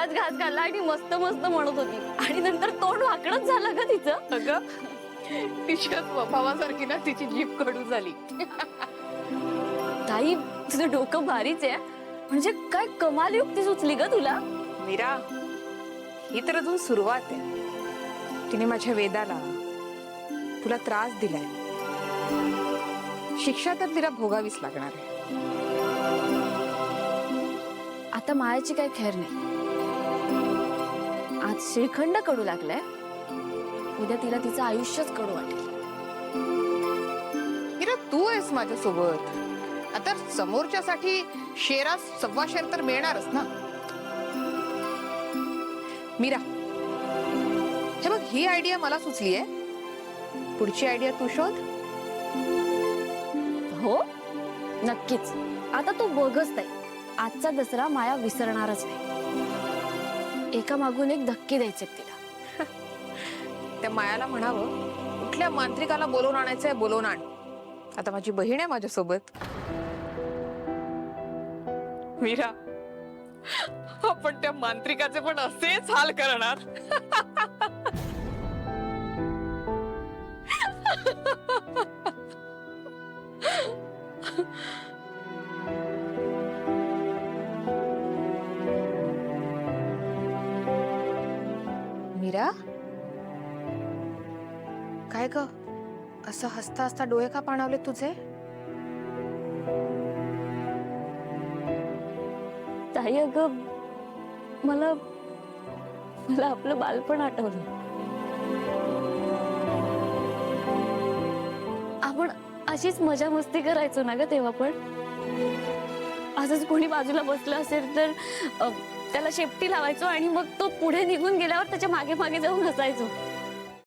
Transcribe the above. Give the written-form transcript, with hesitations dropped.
तोंडात घास घालला आणि मस्त मस्त म्हणत होती आणि नंतर तोंड वाकडच झालं ग तिचं. अगं तिच्या स्वभावासारखी ना तिची जीभ कडू झाली. ताई तुझं डोकं भारीच आहे. म्हणजे काय कमाल युक्ती सुचली ग तुला. मीरा, ही तर अजून सुरुवात आहे. तिने माझ्या वेदाला तुला त्रास दिलाय. शिक्षा तर तिला भोगावीच लागणार आहे. आता मायाची काही खैर नाही. आज श्रीखंड कडू लागलाय, उद्या तिला तिचं आयुष्यच कडू वाटेल. मीरा, तू आहेस माझ्या सोबत. आता समोरच्यासाठी शेरा 1.25 शेर तर मिळणारच ना. मीरा, हे बघ, ही आयडिया मला सुचली आहे. पुढची आयडिया तू शोध. हो नक्कीच. आता तू बघच ताई, आजचा दसरा माया विसरणारच नाही. एका मागून एक धक्के द्यायचे तिला. त्या मायाला म्हणावं, कुठल्या मांत्रिकाला बोलवून आणायचंय बोलवून आण. आता माझी बहीण आहे माझ्यासोबत. मीरा, आपण त्या मांत्रिकाचे पण असेच हाल करणार. मीरा, काय ग, असं हसता हसता डोळे का पाणावले तुझे? ताई अगं, मला मला आपलं बालपण आठवलं. आपण अशीच मजा मस्ती करायचो ना ग तेव्हा पण. असंच कोणी बाजूला बसलं असेल तर त्याला शेपटी लावायचो आणि मग तो पुढे निघून गेल्यावर त्याच्या मागे मागे जाऊन हसायचो.